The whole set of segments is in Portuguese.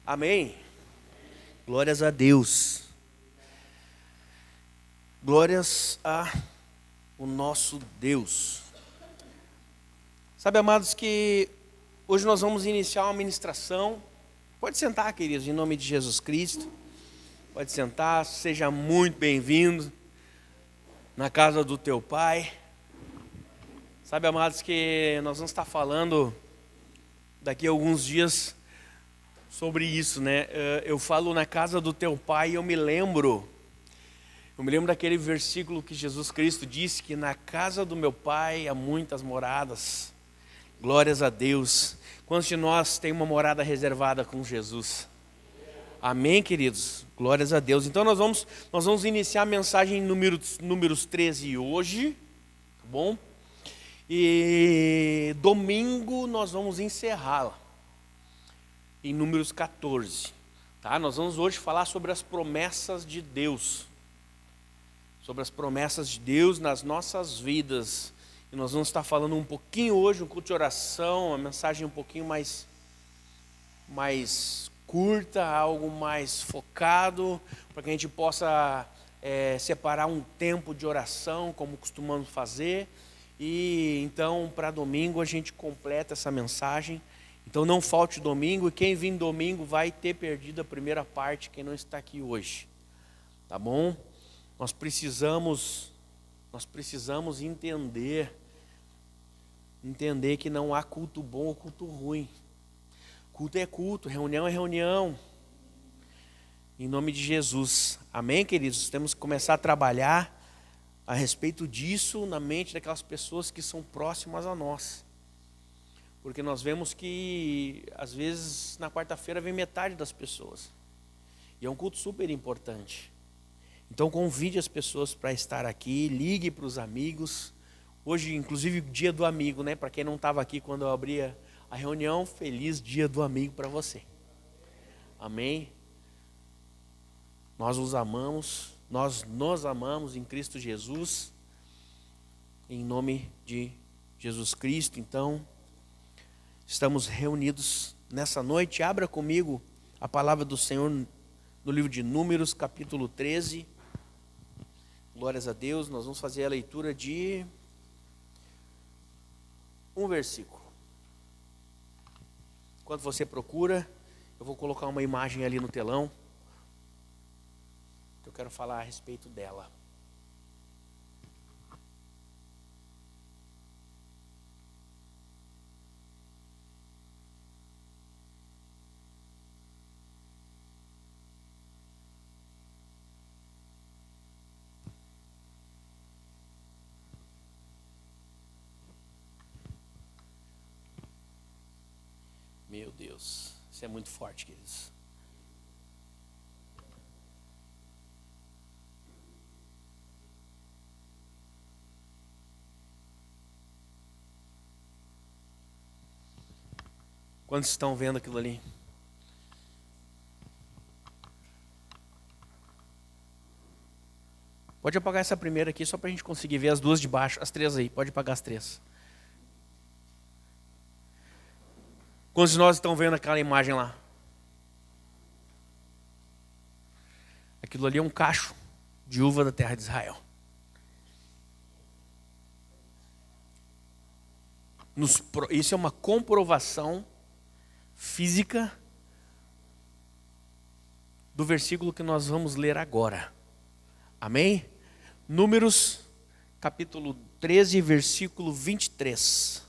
Amém? Glórias a Deus. Glórias a o nosso Deus. Sabe, amados, que hoje nós vamos iniciar uma ministração. Pode sentar, queridos, em nome de Jesus Cristo. Pode sentar, seja muito bem-vindo na casa do teu Pai. Sabe, amados, que nós vamos estar falando daqui a alguns dias sobre isso, né? Eu falo na casa do teu Pai e eu me lembro daquele versículo que Jesus Cristo disse que na casa do meu Pai há muitas moradas. Glórias a Deus. Quantos de nós tem uma morada reservada com Jesus? Amém, queridos? Glórias a Deus. Então nós vamos iniciar a mensagem em números 13 hoje, tá bom? E domingo nós vamos encerrá-la em números 14, tá? Nós vamos hoje falar sobre as promessas de Deus. Sobre as promessas de Deus nas nossas vidas. E nós vamos estar falando um pouquinho hoje, um culto de oração, uma mensagem um pouquinho mais curta, algo mais focado, para que a gente possa separar um tempo de oração, como costumamos fazer. E então, para domingo, a gente completa essa mensagem. Então não falte domingo, e quem vir domingo vai ter perdido a primeira parte, quem não está aqui hoje. Tá bom? Nós precisamos entender que não há culto bom ou culto ruim. Culto é culto, reunião é reunião. Em nome de Jesus. Amém, queridos? Temos que começar a trabalhar a respeito disso na mente daquelas pessoas que são próximas a nós. Porque nós vemos que, às vezes, na quarta-feira vem metade das pessoas. E é um culto super importante. Então, convide as pessoas para estar aqui, ligue para os amigos. Hoje, inclusive, dia do amigo, né? Para quem não estava aqui quando eu abria a reunião, feliz dia do amigo para você. Amém? Nós os amamos, nós nos amamos em Cristo Jesus. Em nome de Jesus Cristo, então... Estamos reunidos nessa noite. Abra comigo a palavra do Senhor no livro de Números, capítulo 13. Glórias a Deus. Nós vamos fazer a leitura de um versículo. Enquanto você procura, eu vou colocar uma imagem ali no telão. Eu quero falar a respeito dela. Meu Deus, isso é muito forte, queridos. Quantos estão vendo aquilo ali? Pode apagar essa primeira aqui, só para a gente conseguir ver as duas de baixo, as três aí, pode apagar as três. Quantos de nós estão vendo aquela imagem lá? Aquilo ali é um cacho de uva da terra de Israel. Isso é uma comprovação física do versículo que nós vamos ler agora. Amém? Números, capítulo 13, versículo 23.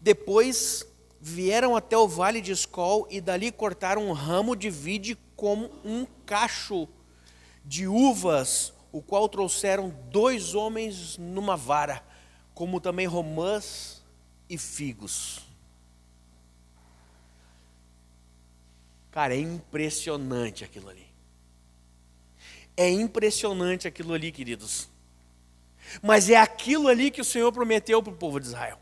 Depois vieram até o vale de Escol e dali cortaram um ramo de vide como um cacho de uvas, o qual trouxeram 2 homens numa vara, como também romãs e figos. Cara, é impressionante aquilo ali. É impressionante aquilo ali, queridos. Mas é aquilo ali que o Senhor prometeu para o povo de Israel.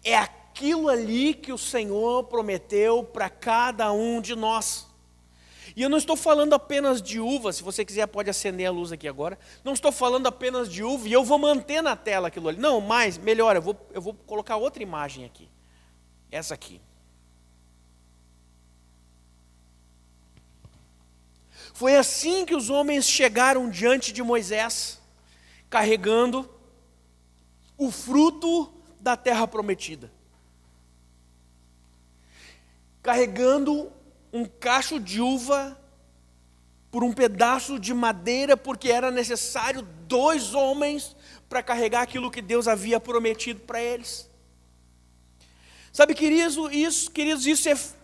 É aquilo ali que o Senhor prometeu para cada um de nós. E eu não estou falando apenas de uva, se você quiser pode acender a luz aqui agora. Não estou falando apenas de uva e eu vou manter na tela aquilo ali. Não, mais, melhor, eu vou colocar outra imagem aqui. Essa aqui. Foi assim que os homens chegaram diante de Moisés, carregando o fruto da terra prometida. Carregando um cacho de uva por um pedaço de madeira, porque era necessário 2 homens para carregar aquilo que Deus havia prometido para eles. Sabe, queridos,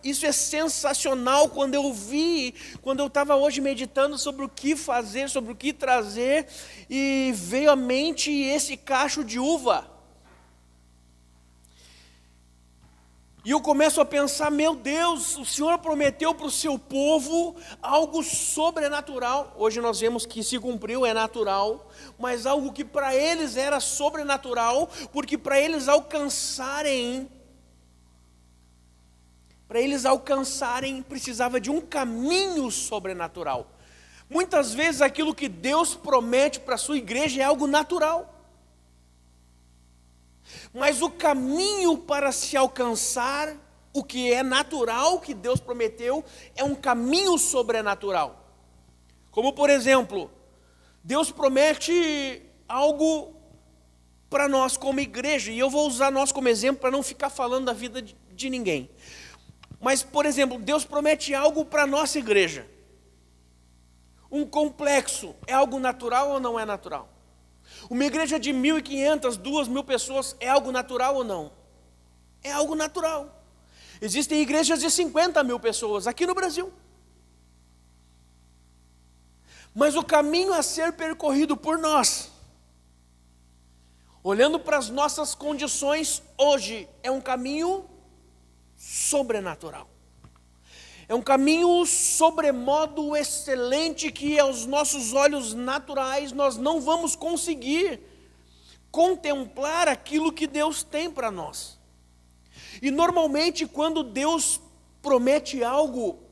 isso é sensacional. Quando eu estava hoje meditando sobre o que fazer, sobre o que trazer, e veio à mente esse cacho de uva. E eu começo a pensar, meu Deus, o Senhor prometeu para o seu povo algo sobrenatural. Hoje nós vemos que se cumpriu, é natural, mas algo que para eles era sobrenatural, porque para eles alcançarem, precisava de um caminho sobrenatural. Muitas vezes aquilo que Deus promete para a sua igreja é algo natural. Mas o caminho para se alcançar o que é natural, que Deus prometeu, é um caminho sobrenatural. Como, por exemplo, Deus promete algo para nós como igreja, e eu vou usar nós como exemplo para não ficar falando da vida de ninguém. Mas, por exemplo, Deus promete algo para a nossa igreja. Um complexo é algo natural ou não é natural? Uma igreja de 1.500, 2.000 pessoas é algo natural ou não? É algo natural. Existem igrejas de 50.000 pessoas aqui no Brasil. Mas o caminho a ser percorrido por nós, olhando para as nossas condições hoje, é um caminho sobrenatural. É um caminho sobremodo excelente que aos nossos olhos naturais nós não vamos conseguir contemplar aquilo que Deus tem para nós. E normalmente quando Deus promete algo,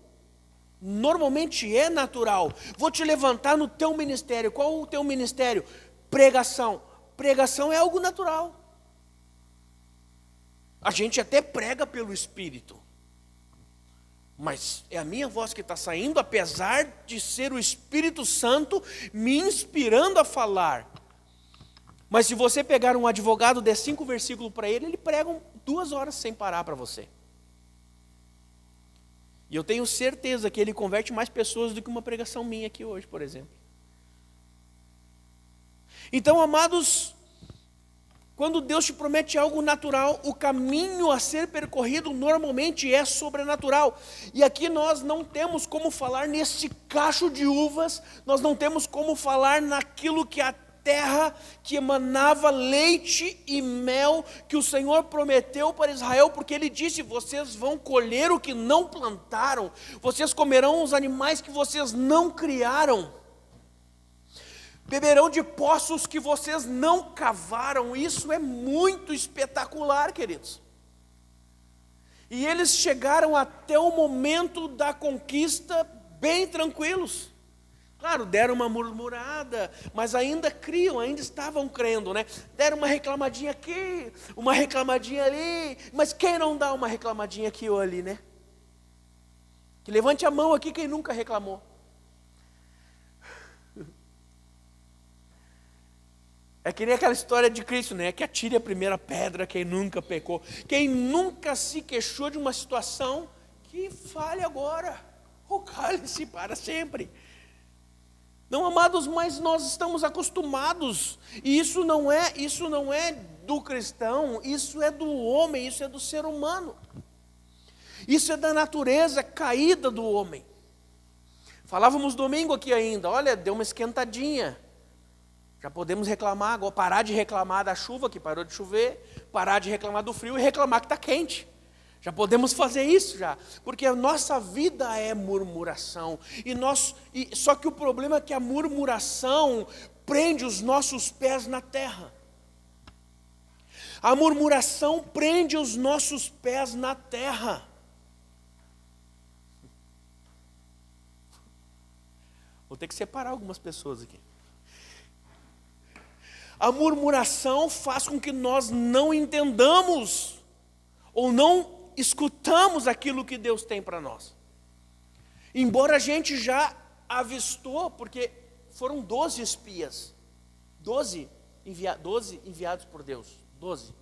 normalmente é natural. Vou te levantar no teu ministério. Qual o teu ministério? Pregação. Pregação é algo natural. A gente até prega pelo Espírito. Mas é a minha voz que está saindo, apesar de ser o Espírito Santo me inspirando a falar. Mas se você pegar um advogado, der 5 versículos para ele prega 2 horas sem parar para você. E eu tenho certeza que ele converte mais pessoas do que uma pregação minha aqui hoje, por exemplo. Então, amados, quando Deus te promete algo natural, o caminho a ser percorrido normalmente é sobrenatural. E aqui nós não temos como falar nesse cacho de uvas, nós não temos como falar naquilo que a terra que emanava leite e mel, que o Senhor prometeu para Israel, porque Ele disse: vocês vão colher o que não plantaram, vocês comerão os animais que vocês não criaram, beberão de poços que vocês não cavaram. Isso é muito espetacular, queridos. E eles chegaram até o momento da conquista bem tranquilos. Claro, deram uma murmurada, mas ainda criam, ainda estavam crendo, né? Deram uma reclamadinha aqui, uma reclamadinha ali, mas quem não dá uma reclamadinha aqui ou ali, né? Que levante a mão aqui quem nunca reclamou. É que nem aquela história de Cristo, né? Que atire a primeira pedra quem nunca pecou. Quem nunca se queixou de uma situação, que fale agora, ou cale-se para sempre. Não, amados, mas nós estamos acostumados, e isso não é do cristão, isso é do homem, isso é do ser humano. Isso é da natureza caída do homem. Falávamos domingo aqui ainda, olha, deu uma esquentadinha. Já podemos reclamar agora, parar de reclamar da chuva que parou de chover, parar de reclamar do frio e reclamar que está quente. Já podemos fazer isso já, porque a nossa vida é murmuração. Só que o problema é que a murmuração prende os nossos pés na terra. A murmuração prende os nossos pés na terra. Vou ter que separar algumas pessoas aqui. A murmuração faz com que nós não entendamos ou não escutamos aquilo que Deus tem para nós. Embora a gente já avistou, porque foram 12 espias, 12 enviados por Deus, 12.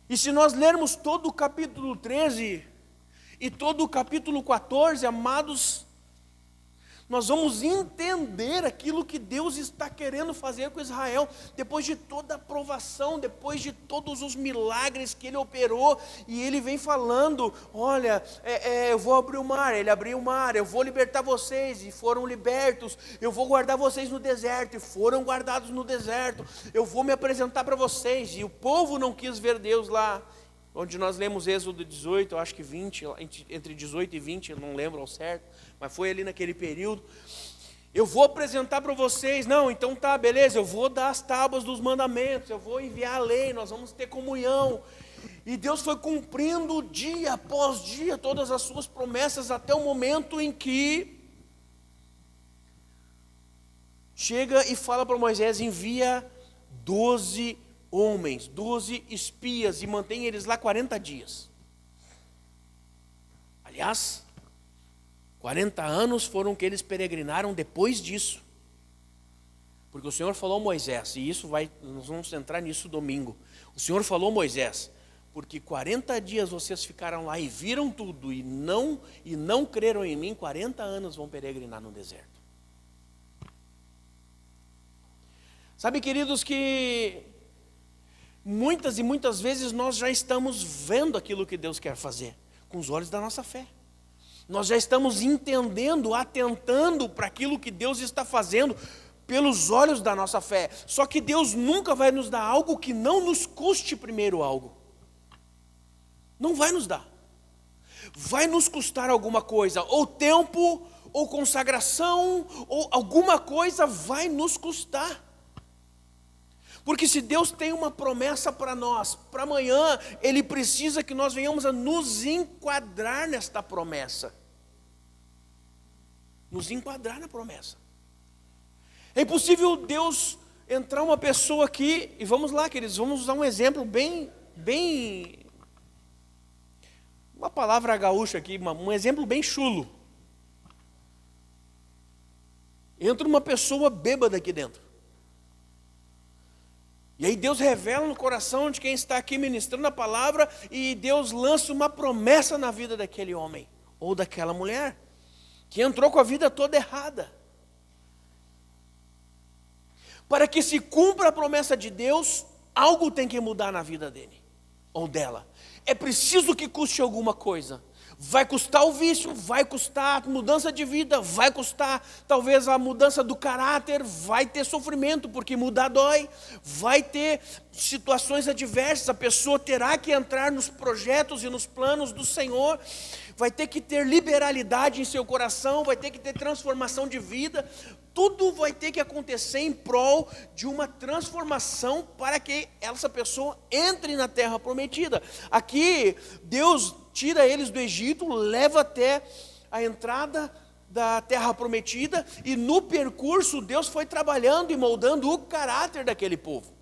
E se nós lermos todo o capítulo 13 e todo o capítulo 14, amados, nós vamos entender aquilo que Deus está querendo fazer com Israel, depois de toda a provação, depois de todos os milagres que Ele operou, e Ele vem falando, olha, eu vou abrir o mar, Ele abriu o mar, eu vou libertar vocês, e foram libertos, eu vou guardar vocês no deserto, e foram guardados no deserto, eu vou me apresentar para vocês, e o povo não quis ver Deus lá, onde nós lemos Êxodo 18, eu acho que 20, entre 18 e 20, eu não lembro ao certo, mas foi ali naquele período. Eu vou apresentar para vocês, não, então tá, beleza, eu vou dar as tábuas dos mandamentos, eu vou enviar a lei, nós vamos ter comunhão. E Deus foi cumprindo dia após dia todas as suas promessas, até o momento em que chega e fala para Moisés, envia 12 homens, 12 espias, e mantém eles lá 40 dias. Aliás, 40 anos foram que eles peregrinaram depois disso. Porque o Senhor falou a Moisés, e nós vamos entrar nisso domingo. O Senhor falou a Moisés, porque 40 dias vocês ficaram lá e viram tudo, e não creram em mim, 40 anos vão peregrinar no deserto. Sabe, queridos, que muitas e muitas vezes nós já estamos vendo aquilo que Deus quer fazer, com os olhos da nossa fé. Nós já estamos entendendo, atentando para aquilo que Deus está fazendo, pelos olhos da nossa fé. Só que Deus nunca vai nos dar algo que não nos custe primeiro algo. Não vai nos dar. Vai nos custar alguma coisa, ou tempo, ou consagração, ou alguma coisa vai nos custar. Porque se Deus tem uma promessa para nós, para amanhã, Ele precisa que nós venhamos a nos enquadrar nesta promessa. Nos enquadrar na promessa. É impossível Deus entrar uma pessoa aqui, e vamos lá, queridos, vamos usar um exemplo bem, uma palavra gaúcha aqui, um exemplo bem chulo. Entra uma pessoa bêbada aqui dentro. E aí Deus revela no coração de quem está aqui ministrando a palavra, e Deus lança uma promessa na vida daquele homem, ou daquela mulher, que entrou com a vida toda errada. Para que se cumpra a promessa de Deus, algo tem que mudar na vida dele, ou dela. É preciso que custe alguma coisa. Vai custar o vício, vai custar a mudança de vida, vai custar talvez a mudança do caráter, vai ter sofrimento, porque mudar dói, vai ter situações adversas, a pessoa terá que entrar nos projetos e nos planos do Senhor, vai ter que ter liberalidade em seu coração, vai ter que ter transformação de vida, tudo vai ter que acontecer em prol de uma transformação para que essa pessoa entre na terra prometida. Aqui, Deus tira eles do Egito, leva até a entrada da terra prometida, e no percurso Deus foi trabalhando e moldando o caráter daquele povo.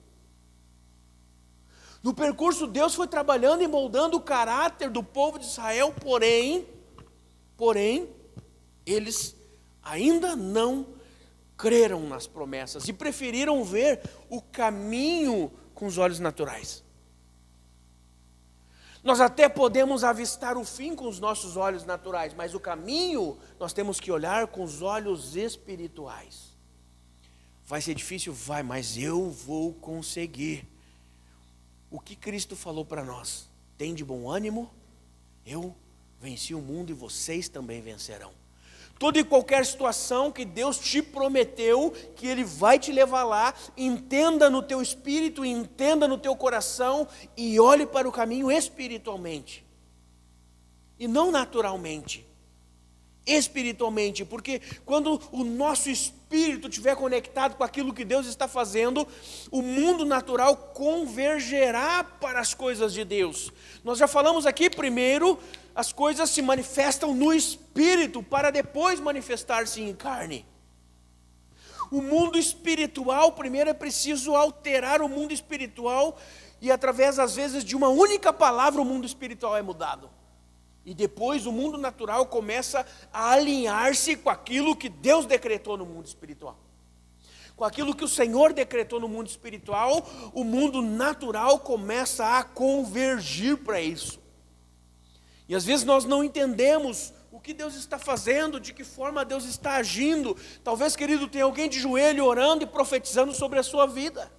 No percurso Deus foi trabalhando e moldando o caráter do povo de Israel, porém, eles ainda não creram nas promessas e preferiram ver o caminho com os olhos naturais. Nós até podemos avistar o fim com os nossos olhos naturais, mas o caminho nós temos que olhar com os olhos espirituais. Vai ser difícil? Vai, mas eu vou conseguir. O que Cristo falou para nós? Tem de bom ânimo? Eu venci o mundo e vocês também vencerão. Toda e qualquer situação que Deus te prometeu, que Ele vai te levar lá, entenda no teu espírito, entenda no teu coração e olhe para o caminho espiritualmente. E não naturalmente. Espiritualmente, porque quando o nosso espírito estiver conectado com aquilo que Deus está fazendo, o mundo natural convergerá para as coisas de Deus. Nós já falamos aqui, primeiro, as coisas se manifestam no espírito, para depois manifestar-se em carne. O mundo espiritual, primeiro é preciso alterar o mundo espiritual, e através, às vezes, de uma única palavra, o mundo espiritual é mudado. E depois o mundo natural começa a alinhar-se com aquilo que Deus decretou no mundo espiritual. Com aquilo que o Senhor decretou no mundo espiritual, o mundo natural começa a convergir para isso. E às vezes nós não entendemos o que Deus está fazendo, de que forma Deus está agindo. Talvez, querido, tenha alguém de joelho orando e profetizando sobre a sua vida.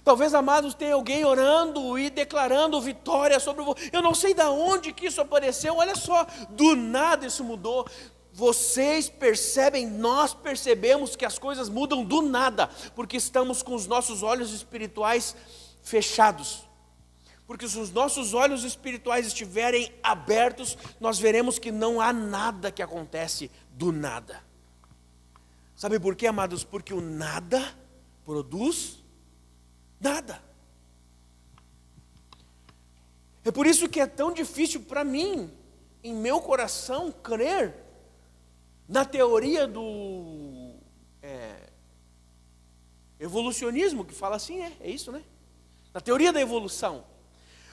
Talvez, amados, tenha alguém orando e declarando vitória sobre você. Eu não sei de onde que isso apareceu, olha só, do nada isso mudou. Vocês percebem, nós percebemos que as coisas mudam do nada, porque estamos com os nossos olhos espirituais fechados. Porque se os nossos olhos espirituais estiverem abertos, nós veremos que não há nada que acontece do nada. Sabe por quê, amados? Porque o nada produz nada. É por isso que é tão difícil para mim, em meu coração, crer na teoria do evolucionismo, que fala assim, é isso, né? Na teoria da evolução.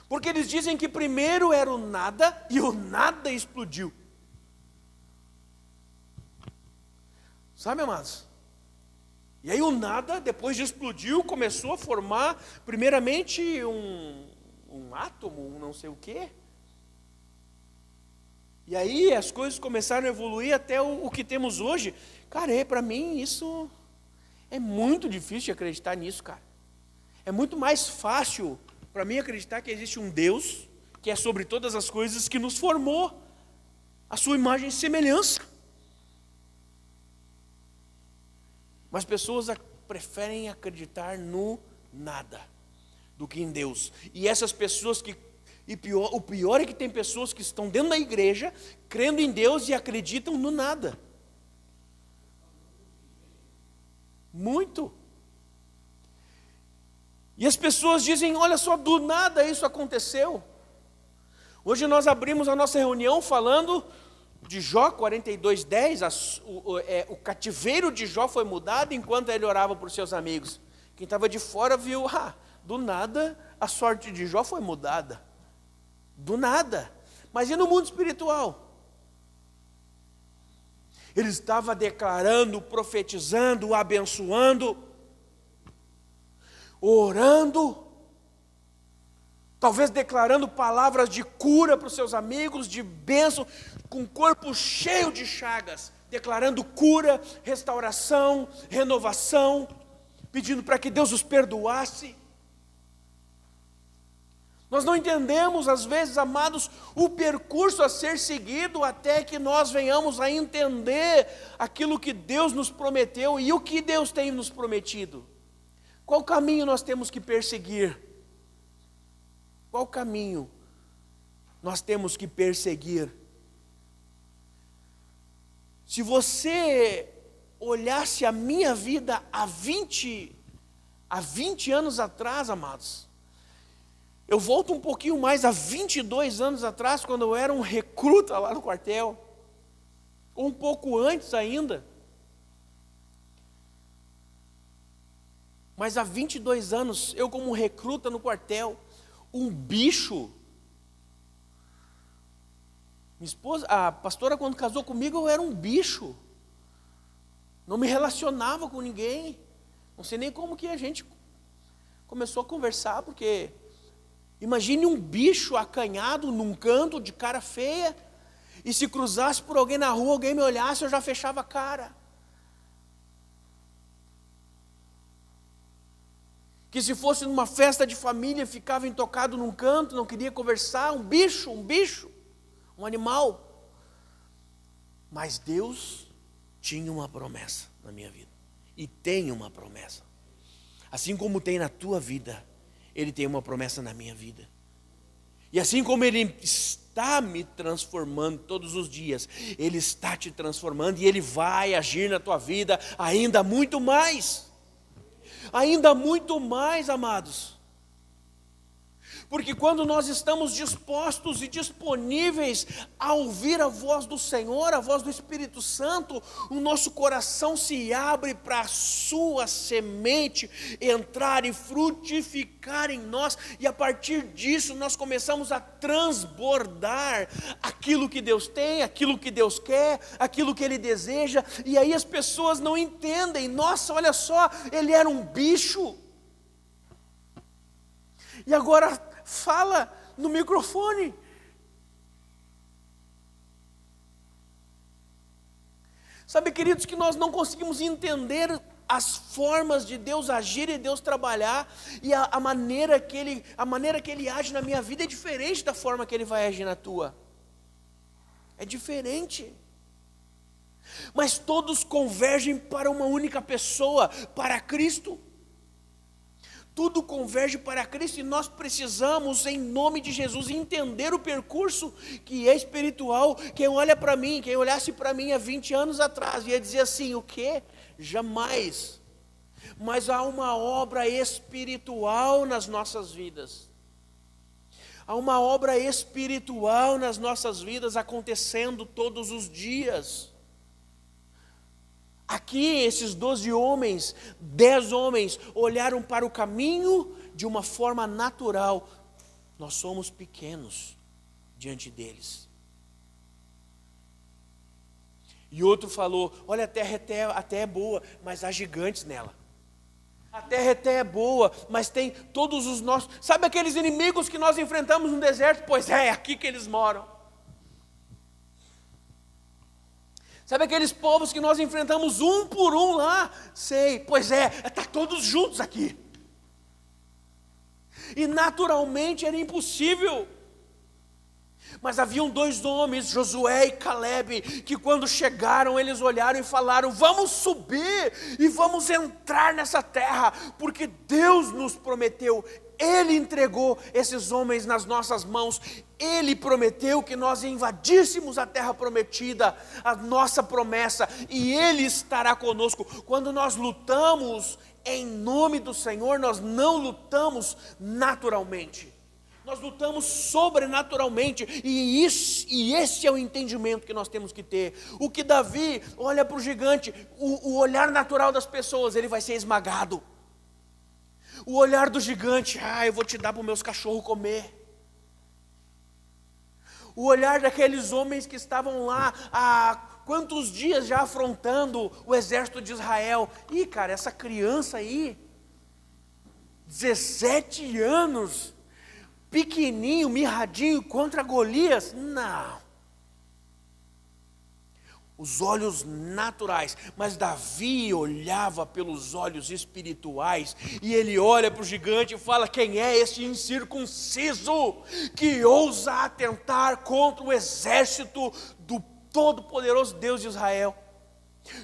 Porque eles dizem que primeiro era o nada e o nada explodiu. Sabe, amados? E aí o nada, depois de explodiu, começou a formar, primeiramente, um átomo, um não sei o quê. E aí as coisas começaram a evoluir até o que temos hoje. Cara, para mim isso é muito difícil de acreditar nisso, cara. É muito mais fácil para mim acreditar que existe um Deus, que é sobre todas as coisas, que nos formou a sua imagem e semelhança. Mas pessoas preferem acreditar no nada do que em Deus. E essas pessoas o pior é que tem pessoas que estão dentro da igreja, crendo em Deus e acreditam no nada. Muito. E as pessoas dizem, olha só, do nada isso aconteceu. Hoje nós abrimos a nossa reunião falando de Jó 42:10, o cativeiro de Jó foi mudado enquanto ele orava por seus amigos. Quem estava de fora viu, do nada a sorte de Jó foi mudada. Do nada. Mas e no mundo espiritual? Ele estava declarando, profetizando, abençoando, orando, talvez declarando palavras de cura para os seus amigos, de bênção, com o corpo cheio de chagas, declarando cura, restauração, renovação, pedindo para que Deus os perdoasse. Nós não entendemos, às vezes, amados, o percurso a ser seguido até que nós venhamos a entender aquilo que Deus nos prometeu e o que Deus tem nos prometido. Qual caminho nós temos que perseguir? Qual caminho nós temos que perseguir? Se você olhasse a minha vida há 20 anos atrás, amados, eu volto um pouquinho mais, há 22 anos atrás, quando eu era um recruta lá no quartel, ou um pouco antes ainda. Mas há 22 anos, eu como recruta no quartel, um bicho. Minha esposa, a pastora, quando casou comigo, eu era um bicho. Não me relacionava com ninguém. Não sei nem como que a gente começou a conversar, porque imagine um bicho acanhado num canto de cara feia, e se cruzasse por alguém na rua, alguém me olhasse, eu já fechava a cara. Que se fosse numa festa de família, ficava intocado num canto, não queria conversar, um bicho, um animal. Mas Deus tinha uma promessa na minha vida, e tem uma promessa. Assim como tem na tua vida, Ele tem uma promessa na minha vida. E assim como Ele está me transformando todos os dias, Ele está te transformando e Ele vai agir na tua vida ainda muito mais. Ainda muito mais, amados. Porque quando nós estamos dispostos e disponíveis a ouvir a voz do Senhor, a voz do Espírito Santo, o nosso coração se abre para a sua semente entrar e frutificar em nós, e a partir disso nós começamos a transbordar aquilo que Deus tem, aquilo que Deus quer, aquilo que Ele deseja, e aí as pessoas não entendem. Nossa, olha só, ele era um bicho, e agora fala no microfone. Sabe, queridos, que nós não conseguimos entender as formas de Deus agir e Deus trabalhar, e a maneira que Ele age na minha vida é diferente da forma que Ele vai agir na tua. É diferente. Mas todos convergem para uma única pessoa, para Cristo. Tudo converge para Cristo, e nós precisamos, em nome de Jesus, entender o percurso que é espiritual. Quem olha para mim, quem olhasse para mim há 20 anos atrás, ia dizer assim: o quê? Jamais. Mas há uma obra espiritual nas nossas vidas. Há uma obra espiritual nas nossas vidas acontecendo todos os dias. Aqui esses 12 homens, 10 homens, olharam para o caminho de uma forma natural. Nós somos pequenos diante deles. E outro falou: olha, a terra até é boa, mas há gigantes nela. A terra até é boa, mas tem todos os nossos... Sabe aqueles inimigos que nós enfrentamos no deserto? Pois é aqui que eles moram. Sabe aqueles povos que nós enfrentamos um por um lá? Sei, pois é, está todos juntos aqui. E naturalmente era impossível. Mas haviam 2 homens, Josué e Calebe, que quando chegaram eles olharam e falaram: vamos subir e vamos entrar nessa terra, porque Deus nos prometeu. Ele entregou esses homens nas nossas mãos. Ele prometeu que nós invadíssemos a terra prometida, a nossa promessa, e Ele estará conosco. Quando nós lutamos em nome do Senhor, nós não lutamos naturalmente, nós lutamos sobrenaturalmente, e esse é o entendimento que nós temos que ter. O que Davi olha para o gigante, o olhar natural das pessoas, ele vai ser esmagado. O olhar do gigante: eu vou te dar para os meus cachorros comer. O olhar daqueles homens que estavam lá há quantos dias já afrontando o exército de Israel. Ih, cara, essa criança aí, 17 anos, pequenininho, mirradinho contra Golias? Não. Os olhos naturais, mas Davi olhava pelos olhos espirituais, e ele olha para o gigante e fala: quem é este incircunciso que ousa atentar contra o exército do todo-poderoso Deus de Israel?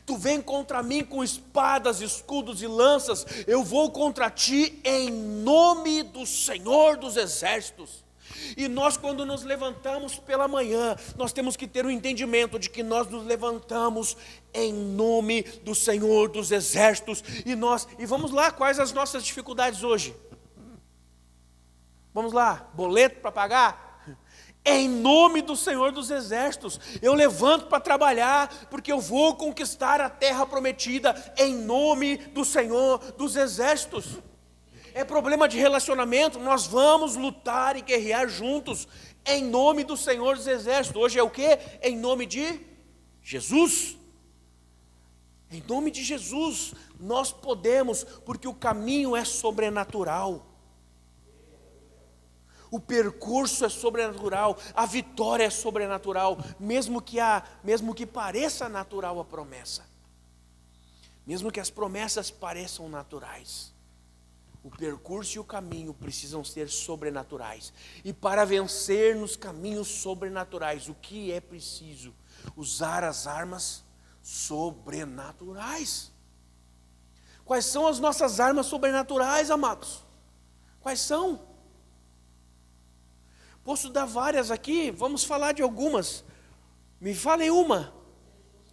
Tu vem contra mim com espadas, escudos e lanças, eu vou contra ti em nome do Senhor dos exércitos. E nós, quando nos levantamos pela manhã, nós temos que ter o entendimento de que nós nos levantamos em nome do Senhor dos exércitos. E vamos lá, quais as nossas dificuldades hoje? Vamos lá, boleto para pagar? Em nome do Senhor dos exércitos, eu levanto para trabalhar, porque eu vou conquistar a terra prometida, em nome do Senhor dos exércitos. É problema de relacionamento, nós vamos lutar e guerrear juntos, em nome do Senhor dos exércitos. Hoje é o quê? Em nome de Jesus. Em nome de Jesus, nós podemos, porque o caminho é sobrenatural. O percurso é sobrenatural, a vitória é sobrenatural, mesmo que pareça natural a promessa. Mesmo que as promessas pareçam naturais. O percurso e o caminho precisam ser sobrenaturais. E para vencer nos caminhos sobrenaturais, o que é preciso? Usar as armas sobrenaturais. Quais são as nossas armas sobrenaturais, amados? Quais são? Posso dar várias aqui, vamos falar de algumas. Me falem uma.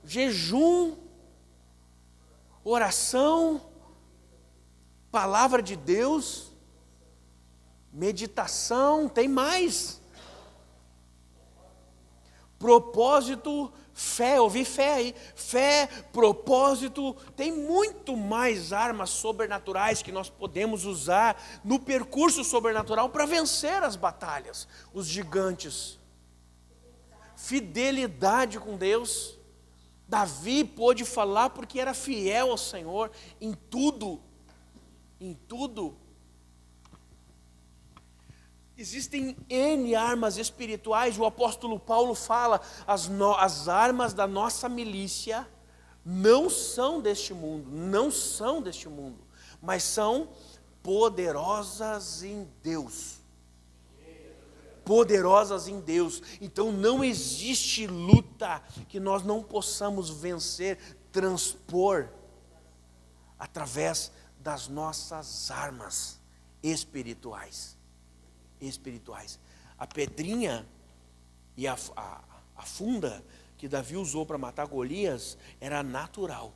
Jejum, oração, palavra de Deus, meditação, tem mais. Propósito, fé, ouvi fé aí. Fé, propósito, tem muito mais armas sobrenaturais que nós podemos usar no percurso sobrenatural para vencer as batalhas, os gigantes. Fidelidade com Deus. Davi pôde falar porque era fiel ao Senhor em tudo. Em tudo. Existem N armas espirituais, o apóstolo Paulo fala, as armas da nossa milícia não são deste mundo, mas são poderosas em Deus. Poderosas em Deus. Então não existe luta que nós não possamos vencer, transpor, através das nossas armas espirituais. A pedrinha e a funda que Davi usou para matar Golias era natural,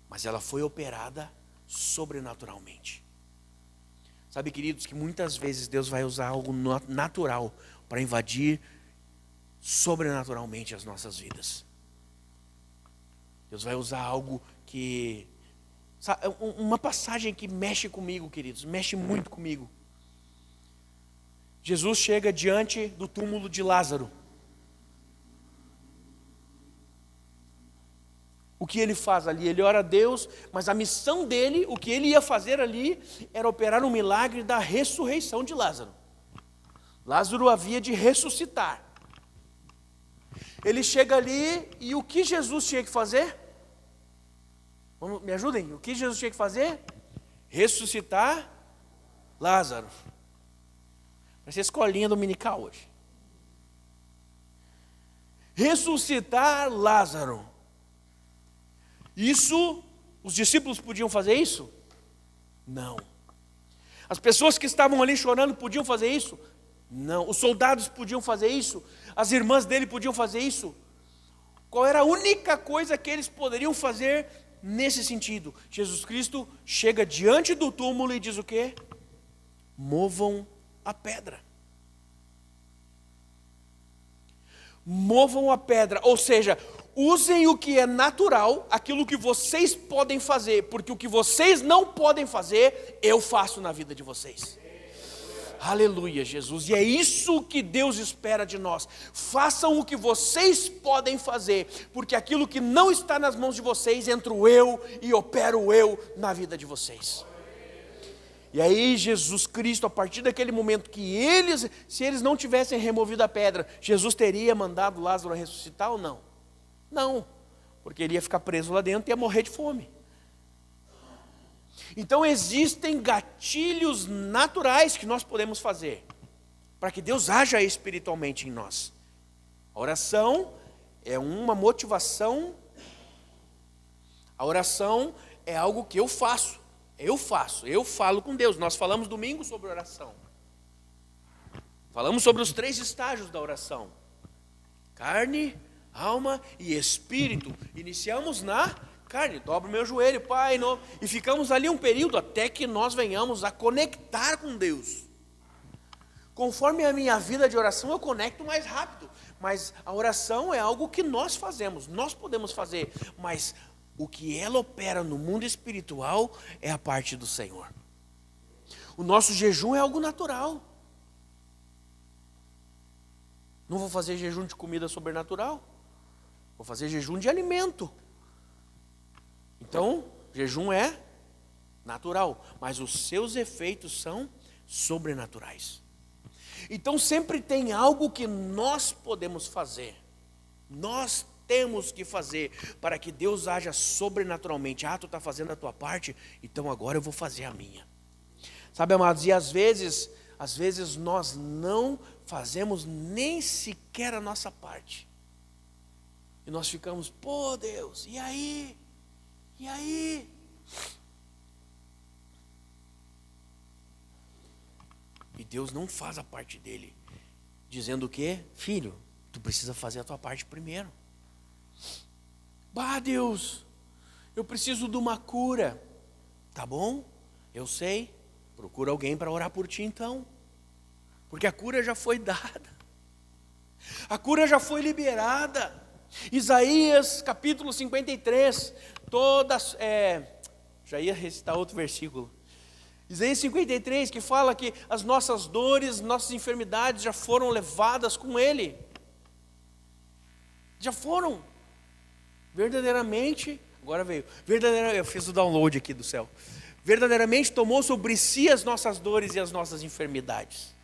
mas ela foi operada sobrenaturalmente. Sabe, queridos, que muitas vezes Deus vai usar algo natural para invadir sobrenaturalmente as nossas vidas. Deus vai usar algo que... Uma passagem que mexe comigo, queridos, mexe muito comigo. Jesus chega diante do túmulo de Lázaro. O que ele faz ali? Ele ora a Deus, mas a missão dele, o que ele ia fazer ali, era operar um milagre da ressurreição de Lázaro. Lázaro havia de ressuscitar. Ele chega ali e o que Jesus tinha que fazer? Me ajudem, o que Jesus tinha que fazer? Ressuscitar Lázaro. Parece a escolinha dominical hoje. Ressuscitar Lázaro. Isso, os discípulos podiam fazer isso? Não. As pessoas que estavam ali chorando podiam fazer isso? Não. Os soldados podiam fazer isso? As irmãs dele podiam fazer isso? Qual era a única coisa que eles poderiam fazer nesse sentido? Jesus Cristo chega diante do túmulo e diz o quê? Movam a pedra. Movam a pedra, ou seja, usem o que é natural, aquilo que vocês podem fazer, porque o que vocês não podem fazer, eu faço na vida de vocês. Aleluia, Jesus. E é isso que Deus espera de nós. Façam o que vocês podem fazer, porque aquilo que não está nas mãos de vocês, entro eu e opero eu na vida de vocês. E aí Jesus Cristo, a partir daquele momento que se eles não tivessem removido a pedra, Jesus teria mandado Lázaro ressuscitar ou não? Não, porque ele ia ficar preso lá dentro e ia morrer de fome. Então existem gatilhos naturais que nós podemos fazer, para que Deus haja espiritualmente em nós. A oração é uma motivação, a oração é algo que eu faço. Eu falo com Deus. Nós falamos domingo sobre oração. Falamos sobre os 3 estágios da oração: carne, alma e espírito. Iniciamos na carne, dobro meu joelho, Pai, e ficamos ali um período até que nós venhamos a conectar com Deus. Conforme a minha vida de oração, eu conecto mais rápido. Mas a oração é algo que nós fazemos, nós podemos fazer, mas o que ela opera no mundo espiritual é a parte do Senhor. O nosso jejum é algo natural. Não vou fazer jejum de comida sobrenatural. Vou fazer jejum de alimento. Então, jejum é natural, mas os seus efeitos são sobrenaturais. Então sempre tem algo que nós podemos fazer. Nós temos que fazer para que Deus haja sobrenaturalmente. Tu está fazendo a tua parte, então agora eu vou fazer a minha. Sabe, amados, e às vezes nós não fazemos nem sequer a nossa parte. E nós ficamos, pô Deus, e aí? E aí? E Deus não faz a parte dele, dizendo o quê? Filho, tu precisa fazer a tua parte primeiro. Deus, eu preciso de uma cura. Tá bom, eu sei, Procura alguém para orar por ti então. Porque a cura já foi dada. A cura já foi liberada. Isaías capítulo 53. Já ia recitar outro versículo. Isaías 53, que fala que as nossas dores, nossas enfermidades já foram levadas com Ele. Já foram. Verdadeiramente, agora veio. Eu fiz o download aqui do céu. Verdadeiramente tomou sobre si as nossas dores e as nossas enfermidades.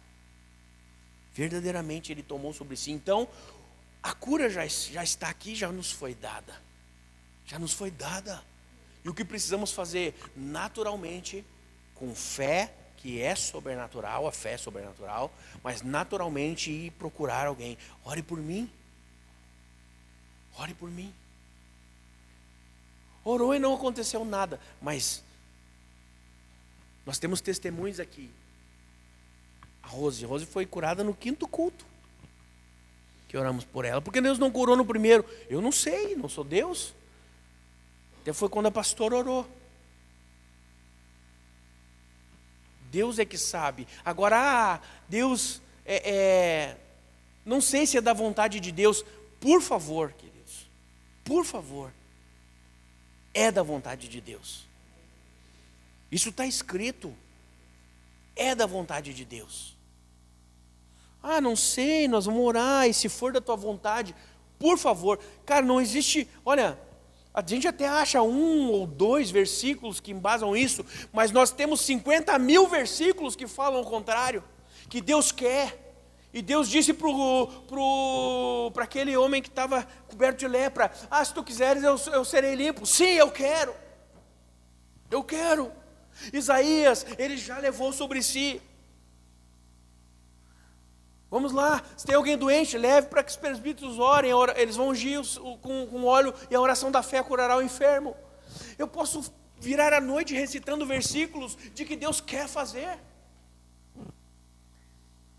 Verdadeiramente Ele tomou sobre si. Então, a cura já está aqui, já nos foi dada. Já nos foi dada. E o que precisamos fazer? Naturalmente, com fé, que é sobrenatural, a fé é sobrenatural, mas naturalmente ir procurar alguém. Ore por mim. Ore por mim. Orou e não aconteceu nada, mas nós temos testemunhos aqui. A Rose foi curada no 5º culto que oramos por ela. Porque Deus não curou no primeiro? Eu não sei, não sou Deus. Até foi quando a pastora orou. Deus é que sabe. Agora, Deus, não sei se é da vontade de Deus. Por favor, queridos, por favor, é da vontade de Deus. Isso está escrito. É da vontade de Deus. Não sei, nós vamos orar, e se for da tua vontade, por favor. Cara, não existe, olha, a gente até acha 1 ou 2 versículos que embasam isso, mas nós temos 50.000 versículos que falam o contrário, que Deus quer. E Deus disse para aquele homem que estava coberto de lepra, se tu quiseres eu serei limpo. Sim, eu quero. Eu quero. Isaías, ele já levou sobre si. Vamos lá, se tem alguém doente, leve para que os presbíteros orem, eles vão ungir com óleo e a oração da fé curará o enfermo. Eu posso virar a noite recitando versículos de que Deus quer fazer.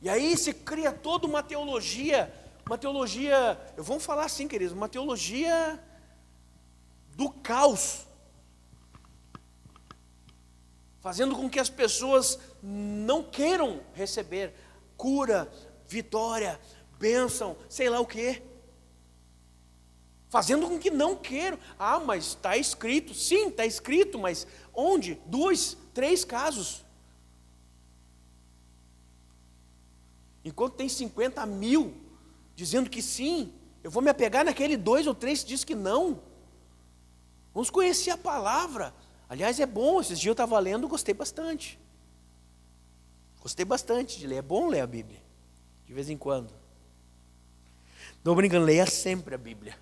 E aí se cria toda uma teologia, vamos falar assim, queridos, uma teologia do caos, fazendo com que as pessoas não queiram receber cura, vitória, bênção, sei lá o quê. Fazendo com que não queiram. Mas está escrito. Sim, está escrito, mas onde? 2, 3 casos. Enquanto tem 50.000 dizendo que sim, eu vou me apegar naquele 2 ou 3 que diz que não. Vamos conhecer a palavra. Aliás, é bom, esses dias eu estava lendo, gostei bastante. Gostei bastante de ler, é bom ler a Bíblia, de vez em quando. Não brincando, leia sempre a Bíblia.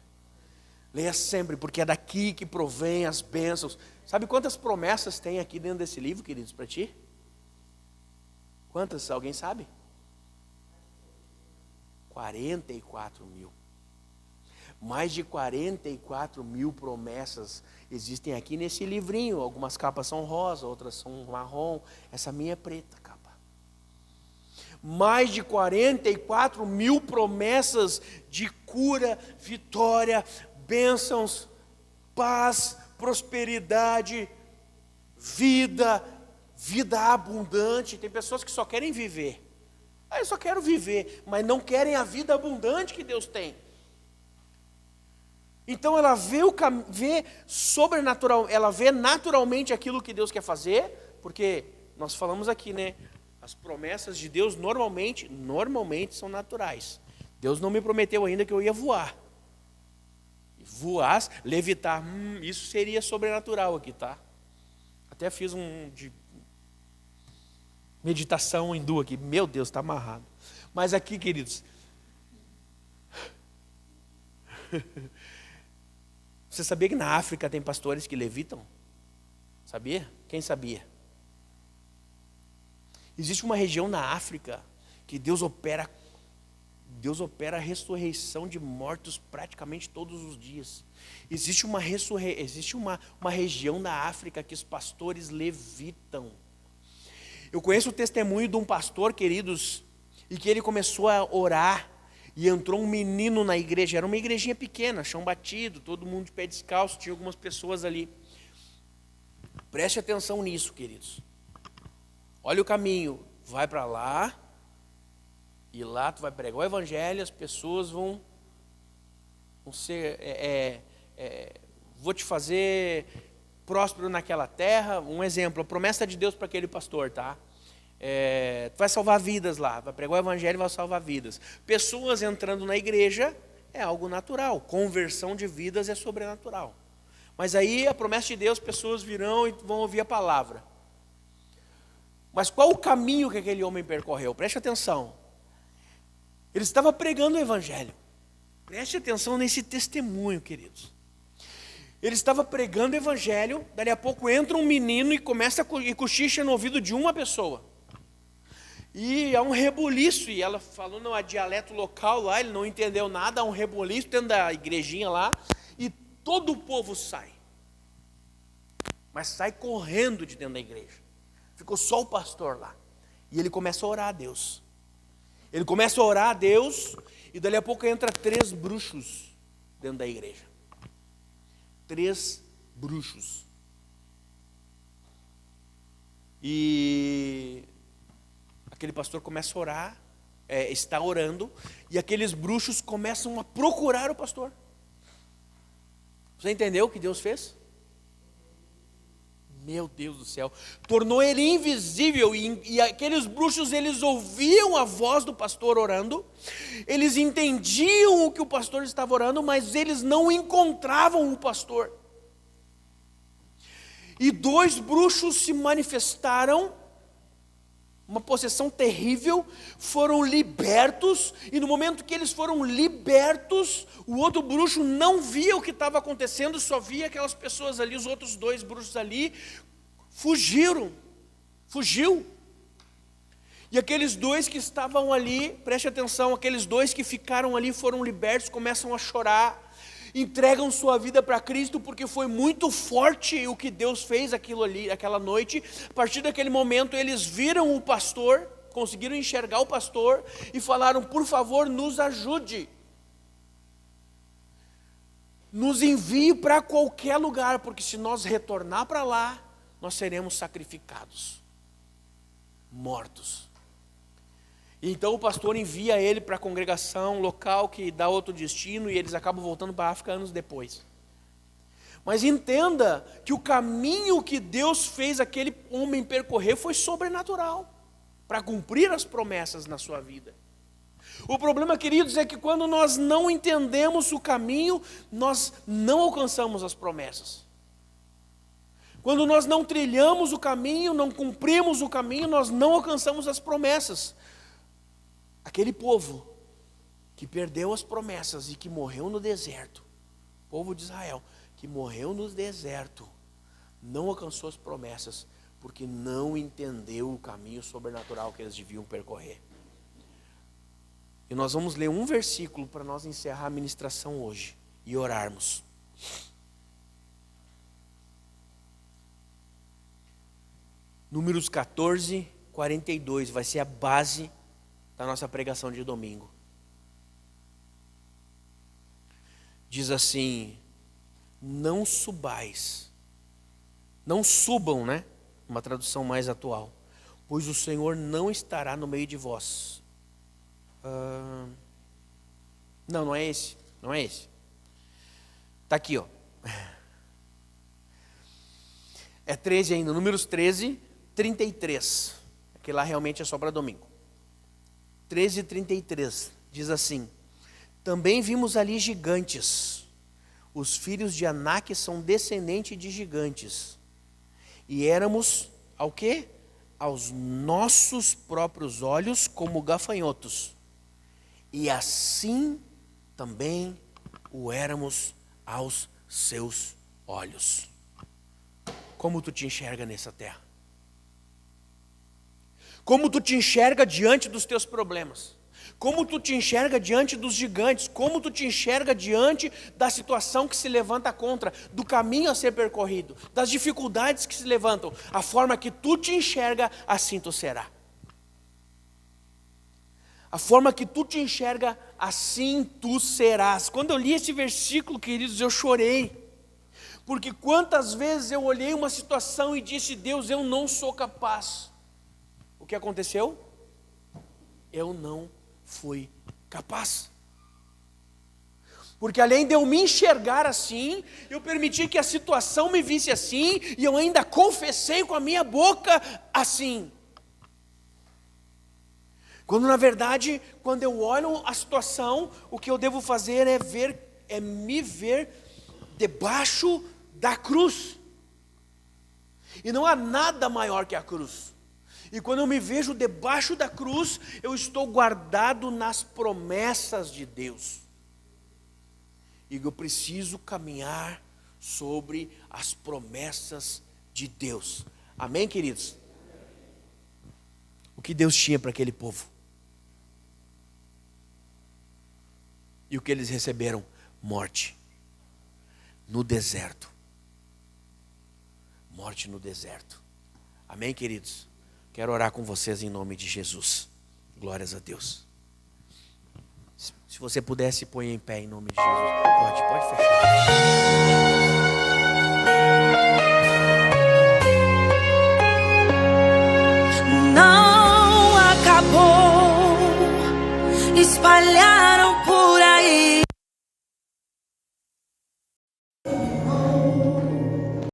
Leia sempre, porque é daqui que provém as bênçãos. Sabe quantas promessas tem aqui dentro desse livro, queridos, para ti? Quantas? Alguém sabe? 44.000. Mais de 44.000 promessas existem aqui nesse livrinho. Algumas capas são rosa, outras são marrom. Essa minha é preta, capa. Mais de 44.000 promessas de cura, vitória, bênçãos, paz, prosperidade, vida abundante. Tem pessoas que só querem viver. Eu só quero viver, mas não querem a vida abundante que Deus tem. Então ela vê sobrenatural, ela vê naturalmente aquilo que Deus quer fazer, porque nós falamos aqui, né? As promessas de Deus normalmente são naturais. Deus não me prometeu ainda que eu ia voar. Voar, levitar, isso seria sobrenatural aqui, tá? Até fiz de meditação hindu aqui. Meu Deus, está amarrado. Mas aqui, queridos, você sabia que na África tem pastores que levitam? Sabia? Quem sabia? Existe uma região na África que Deus opera a ressurreição de mortos praticamente todos os dias. Existe uma região na África que os pastores levitam. Eu conheço o testemunho de um pastor, queridos, e que ele começou a orar, e entrou um menino na igreja. Era uma igrejinha pequena, chão batido, todo mundo de pé descalço, tinha algumas pessoas ali. Preste atenção nisso, queridos. olha o caminho, vai para lá, e lá tu vai pregar o evangelho, as pessoas vão ser, vou te fazer próspero naquela terra. Um exemplo, a promessa de Deus para aquele pastor, tá? Tu vai salvar vidas lá, vai pregar o evangelho e vai salvar vidas. Pessoas entrando na igreja é algo natural, conversão de vidas é sobrenatural. Mas aí a promessa de Deus, pessoas virão e vão ouvir a palavra. Mas qual o caminho que aquele homem percorreu? Preste atenção. Ele estava pregando o evangelho. Preste atenção nesse testemunho, queridos. Ele estava pregando o evangelho, dali a pouco entra um menino e começa a cochicha no ouvido de uma pessoa. E há um rebuliço, e ela falou no dialeto local lá, ele não entendeu nada, há um rebuliço dentro da igrejinha lá, e todo o povo sai. Mas sai correndo de dentro da igreja. Ficou só o pastor lá. E ele começa a orar a Deus. Ele começa a orar a Deus, e dali a pouco entra 3 bruxos dentro da igreja. 3 bruxos. E aquele pastor começa a orar, está orando, e aqueles bruxos começam a procurar o pastor. Você entendeu o que Deus fez? Meu Deus do céu, tornou ele invisível, e aqueles bruxos, eles ouviam a voz do pastor orando, eles entendiam o que o pastor estava orando, mas eles não encontravam o pastor. E 2 bruxos se manifestaram, uma possessão terrível, foram libertos, e no momento que eles foram libertos, o outro bruxo não via o que estava acontecendo, só via aquelas pessoas ali, os outros 2 bruxos ali, fugiu. E aqueles 2 que estavam ali, preste atenção, aqueles 2 que ficaram ali, foram libertos, começam a chorar, entregam sua vida para Cristo, porque foi muito forte o que Deus fez aquela noite. A partir daquele momento eles viram o pastor, conseguiram enxergar o pastor e falaram: por favor, nos ajude, nos envie para qualquer lugar, porque se nós retornar para lá, nós seremos sacrificados, mortos. Então o pastor envia ele para a congregação local, que dá outro destino, e eles acabam voltando para a África anos depois. Mas entenda que o caminho que Deus fez aquele homem percorrer foi sobrenatural, para cumprir as promessas na sua vida. O problema, queridos, é que quando nós não entendemos o caminho, nós não alcançamos as promessas. Quando nós não trilhamos o caminho, não cumprimos o caminho, nós não alcançamos as promessas. Aquele povo que perdeu as promessas e que morreu no deserto, o povo de Israel, que morreu no deserto, não alcançou as promessas, porque não entendeu o caminho sobrenatural que eles deviam percorrer. E nós vamos ler um versículo para nós encerrar a ministração hoje e orarmos. Números 14, 42, vai ser a base da nossa pregação de domingo. Diz assim: não subais, não subam, né? Uma tradução mais atual. Pois o Senhor não estará no meio de vós. Não é esse. Está aqui, ó. É 13 ainda, Números 13, 33. Aquele lá realmente é só para domingo. 13:33 diz assim: também vimos ali gigantes. Os filhos de Anak são descendentes de gigantes. E éramos ao quê? Aos nossos próprios olhos como gafanhotos. E assim também o éramos aos seus olhos. Como tu te enxerga nessa terra? Como tu te enxerga diante dos teus problemas? Como tu te enxerga diante dos gigantes? Como tu te enxerga diante da situação que se levanta contra, do caminho a ser percorrido, das dificuldades que se levantam? A forma que tu te enxerga, assim tu será. A forma que tu te enxerga, assim tu serás. Quando eu li esse versículo, queridos, eu chorei. Porque quantas vezes eu olhei uma situação e disse: Deus, eu não sou capaz. que aconteceu? Eu não fui capaz. Porque além de eu me enxergar assim, eu permiti que a situação me visse assim, e eu ainda confessei com a minha boca assim. Quando na verdade, quando eu olho a situação, o que eu devo fazer é me ver debaixo da cruz. E não há nada maior que a cruz. E quando eu me vejo debaixo da cruz, eu estou guardado nas promessas de Deus. E eu preciso caminhar sobre as promessas de Deus. Amém, queridos? O que Deus tinha para aquele povo? E o que eles receberam? Morte. No deserto. Morte no deserto. Amém, queridos? Quero orar com vocês em nome de Jesus. Glórias a Deus. Se você pudesse, põe em pé em nome de Jesus. Pode fechar. Não acabou espalhar